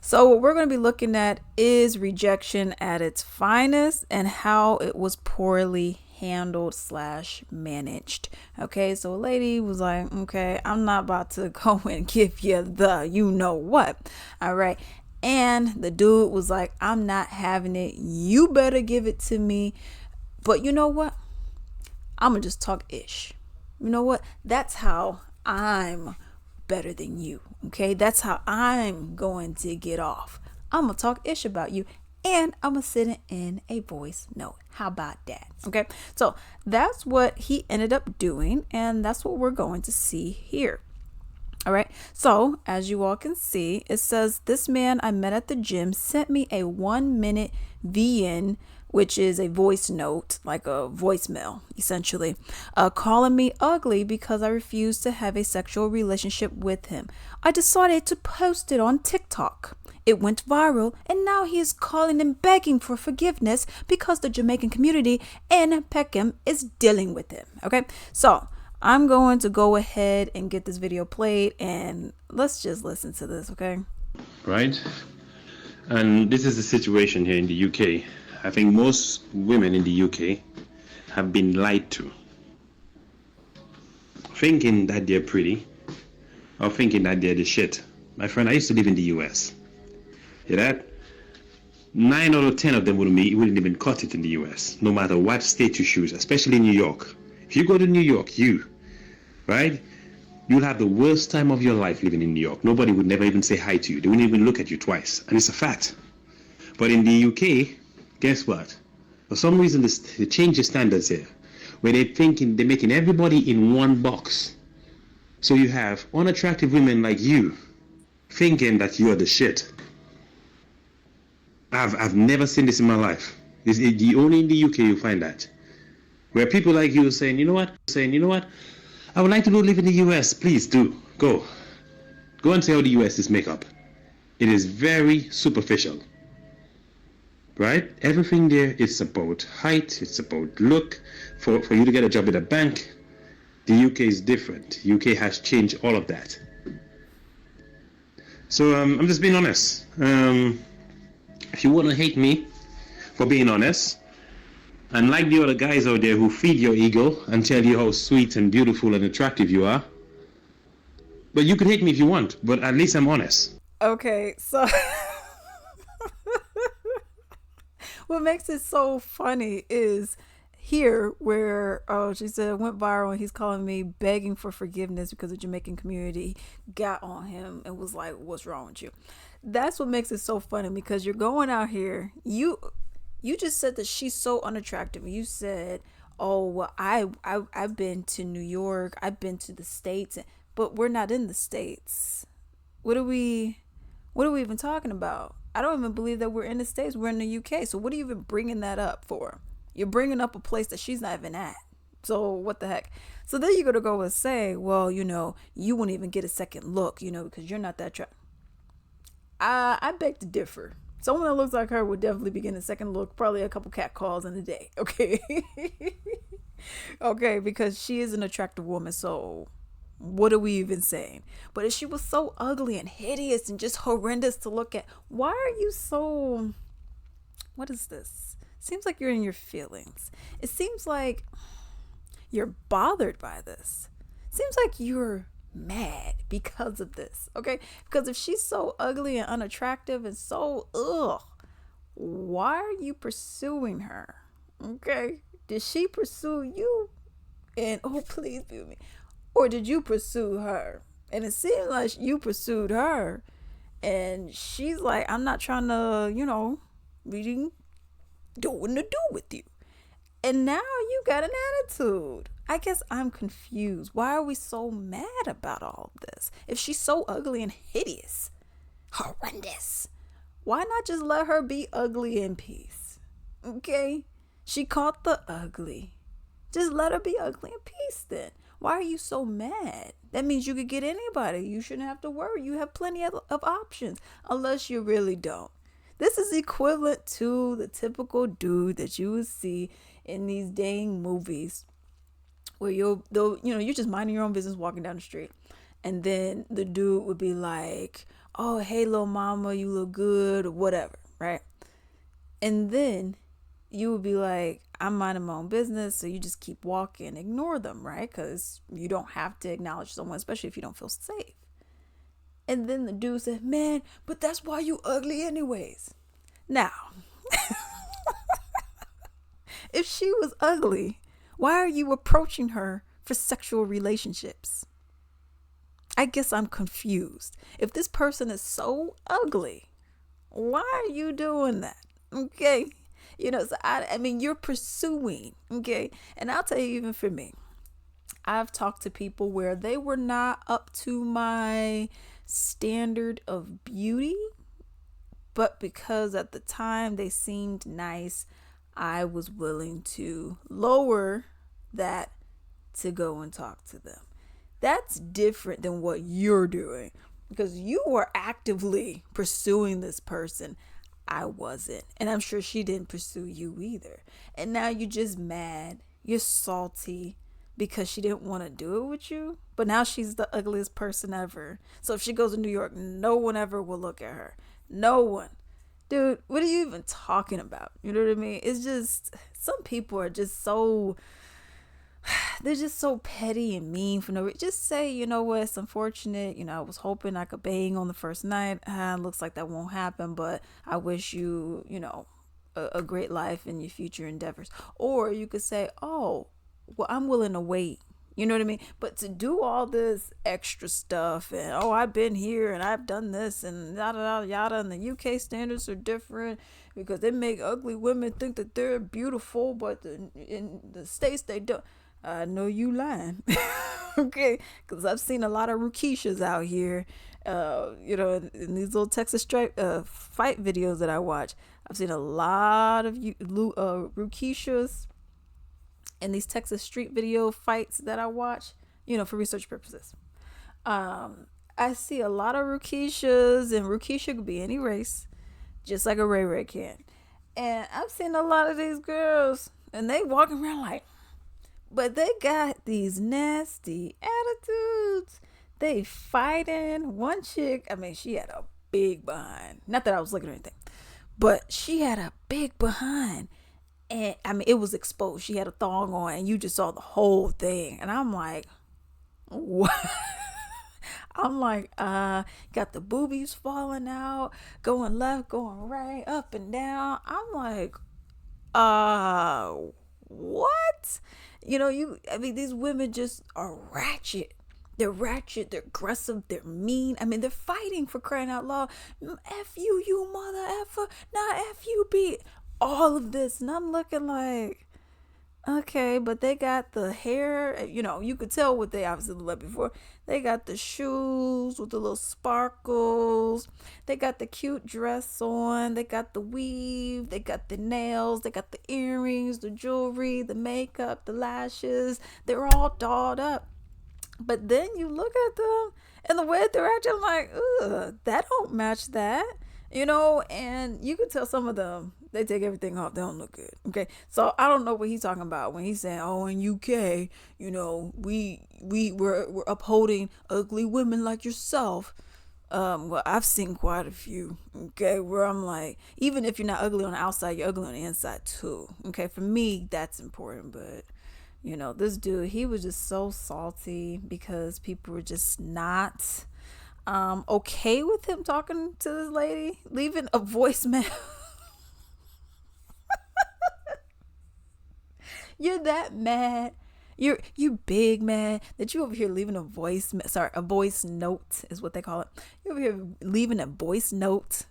So what we're going to be looking at is rejection at its finest and how it was poorly handled slash managed. Okay, so a lady was like, okay, I'm not about to go and give you the you know what. All right. And the dude was like, I'm not having it. You better give it to me. But you know what? I'm going to just talk ish. You know what? That's how I'm better than you. Okay? That's how I'm going to get off. I'm going to talk ish about you and I'm going to send it in a voice note. How about that? Okay? So that's what he ended up doing, and that's what we're going to see here. All right. So, as you all can see, it says this man I met at the gym sent me a 1 minute VN, which is a voice note, like a voicemail, essentially, calling me ugly because I refused to have a sexual relationship with him. I decided to post it on TikTok. It went viral, and now he is calling and begging for forgiveness because the Jamaican community in Peckham is dealing with him. Okay. So, I'm going to go ahead and get this video played and let's just listen to this, okay? Right? And this is the situation here in the UK. I think most women in the UK have been lied to, thinking that they're pretty or thinking that they're the shit. My friend, I used to live in the US. Hear that? 9 out of 10 of them wouldn't even cut it in the US, no matter what state you choose, especially New York. If you go to New York, right? You'll have the worst time of your life living in New York. Nobody would never even say hi to you. They wouldn't even look at you twice. And it's a fact. But in the UK, guess what? For some reason, they change the standards here. Where they're making everybody in one box. So you have unattractive women like you thinking that you're the shit. I've never seen this in my life. Only in the UK you find that. Where people like you are saying, you know what? I would like to go live in the US. Please do. Go. Go and see how the US is make up. It is very superficial. Right? Everything there is about height. It's about look. For you to get a job at a bank, the UK is different. UK has changed all of that. So I'm just being honest. If you want to hate me for being honest, and like the other guys out there who feed your ego and tell you how sweet and beautiful and attractive you are. But you could hate me if you want, but at least I'm honest. Okay, so what makes it so funny is here where she said it went viral and he's calling me begging for forgiveness because the Jamaican community got on him and was like, what's wrong with you? That's what makes it so funny, because you're going out here, you just said that she's so unattractive. You said, oh well, I've been to New York, I've been to the States, but we're not in the States. What are we even talking about? I don't even believe that we're in the States. We're in the UK. So what are you even bringing that up for? You're bringing up a place that she's not even at. So what the heck? So then you're going to go and say, well, you wouldn't even get a second look, because you're not that I beg to differ. Someone that looks like her would definitely be getting a second look, probably a couple cat calls in a day. Okay. Okay, because she is an attractive woman. So what are we even saying? But if she was so ugly and hideous and just horrendous to look at, why are you so, what is this? Seems like you're in your feelings. It seems like you're bothered by this. Seems like you're mad because of this. Okay, because if she's so ugly and unattractive and so why are you pursuing her? Okay, did she pursue you? And oh, please be with me. Or did you pursue her? And it seems like you pursued her. And she's like, I'm not trying to, really doing to do with you. And now you got an attitude. I guess I'm confused. Why are we so mad about all of this? If she's so ugly and hideous, horrendous, why not just let her be ugly in peace? Okay? She caught the ugly. Just let her be ugly in peace then. Why are you so mad? That means you could get anybody. You shouldn't have to worry. You have plenty of options, unless you really don't. This is equivalent to the typical dude that you would see in these dang movies where you're just minding your own business walking down the street. And then the dude would be like, oh, hey, little mama, you look good, or whatever, right? And then you would be like, I'm minding my own business. So you just keep walking, ignore them, right? Because you don't have to acknowledge someone, especially if you don't feel safe. And then the dude said, man, but that's why you ugly, anyways. Now, if she was ugly, why are you approaching her for sexual relationships? I guess I'm confused. If this person is so ugly, why are you doing that? Okay. So I mean, you're pursuing. Okay. And I'll tell you, even for me, I've talked to people where they were not up to my standard of beauty, but because at the time they seemed nice, I was willing to lower that to go and talk to them. That's different than what you're doing because you were actively pursuing this person. I wasn't. And I'm sure she didn't pursue you either. And now you're just mad. You're salty because she didn't want to do it with you. But now she's the ugliest person ever. So if she goes to New York, no one ever will look at her. No one. Dude, what are you even talking about? You know what I mean? It's just, some people are just so, they're just so petty and mean for no reason. Just say, you know what, it's unfortunate. I was hoping I could bang on the first night. Looks like that won't happen, but I wish you, a great life in your future endeavors. Or you could say, oh, well, I'm willing to wait. You know what I mean? But to do all this extra stuff and, oh, I've been here and I've done this and yada, yada, yada, and the UK standards are different because they make ugly women think that they're beautiful, but in the States they don't. I know you lying. Okay? Because I've seen a lot of Rukishas out here, in these little Texas strike fight videos that I watch. I've seen a lot of Rukishas in these Texas street video fights that I watch, for research purposes. I see a lot of Rukishas, and Rukisha could be any race, just like a Ray Ray can. And I've seen a lot of these girls, and they walking around like, but they got these nasty attitudes. They fighting. One chick, I mean, she had a big behind. Not that I was looking at anything, but she had a big behind. And I mean, it was exposed. She had a thong on, and you just saw the whole thing. And I'm like, what? I'm like, got the boobies falling out, going left, going right, up and down. I'm like, what? I mean, these women just are ratchet. They're ratchet, they're aggressive, they're mean. I mean, they're fighting, for crying out loud. F you, you mother effer, not F you, be all of this. And I'm looking like, okay, but they got the hair, you could tell what they obviously looked like before. They got the shoes with the little sparkles. They got the cute dress on. They got the weave. They got the nails. They got the earrings, the jewelry, the makeup, the lashes. They're all dolled up. But then you look at them and the way they're acting, like, ugh, that don't match that. And you can tell some of them, they take everything off. They don't look good. Okay. So I don't know what he's talking about when he's saying, oh, in UK, we're upholding ugly women like yourself. Well, I've seen quite a few, okay, where I'm like, even if you're not ugly on the outside, you're ugly on the inside too. Okay. For me, that's important. But this dude, he was just so salty because people were just not okay with him talking to this lady, leaving a voicemail. You're that mad. You big mad that you over here leaving a voice note is what they call it. You over here leaving a voice note.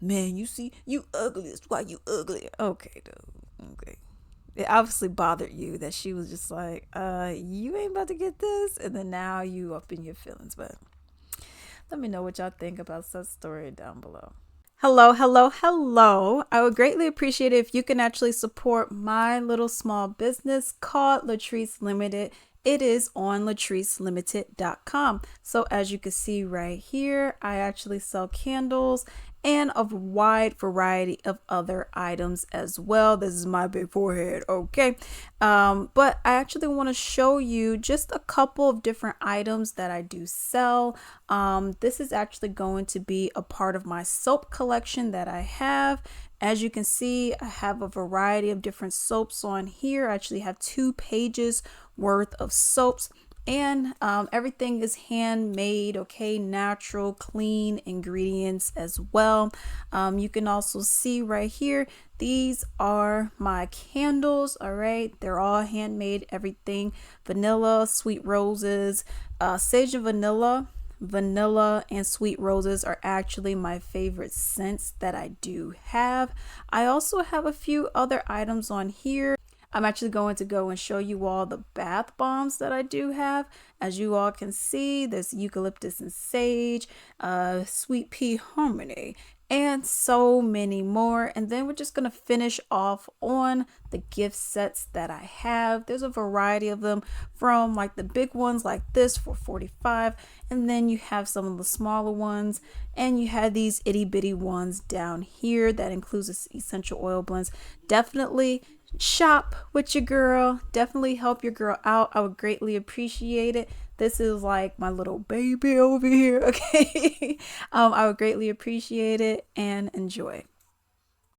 Man, you see, you ugly. That's why you ugly. Okay, dude. Okay. It obviously bothered you that she was just like, you ain't about to get this, and then now you up in your feelings. But let me know what y'all think about such story down below. Hello, hello, hello. I would greatly appreciate it if you can actually support my little small business called Latrice Limited. It is on latricelimited.com. So as you can see right here, I actually sell candles and a wide variety of other items as well. This is my big forehead, okay? But I actually want to show you just a couple of different items that I do sell. This is actually going to be a part of my soap collection that I have. As you can see, I have a variety of different soaps on here. I actually have 2 pages worth of soaps, and everything is handmade, okay, natural, clean ingredients as well. You can also see right here, these are my candles, all right, they're all handmade, everything vanilla, sweet roses, sage and vanilla and sweet roses are actually my favorite scents that I do have. I also have a few other items on here. I'm actually going to go and show you all the bath bombs that I do have. As you all can see, there's eucalyptus and sage, sweet pea harmony, and so many more. And then we're just going to finish off on the gift sets that I have. There's a variety of them, from like the big ones like this for 45, and then you have some of the smaller ones, and you have these itty bitty ones down here that includes essential oil blends. Definitely shop with your girl, definitely help your girl out. I would greatly appreciate it. This is like my little baby over here, okay? I would greatly appreciate it, and enjoy.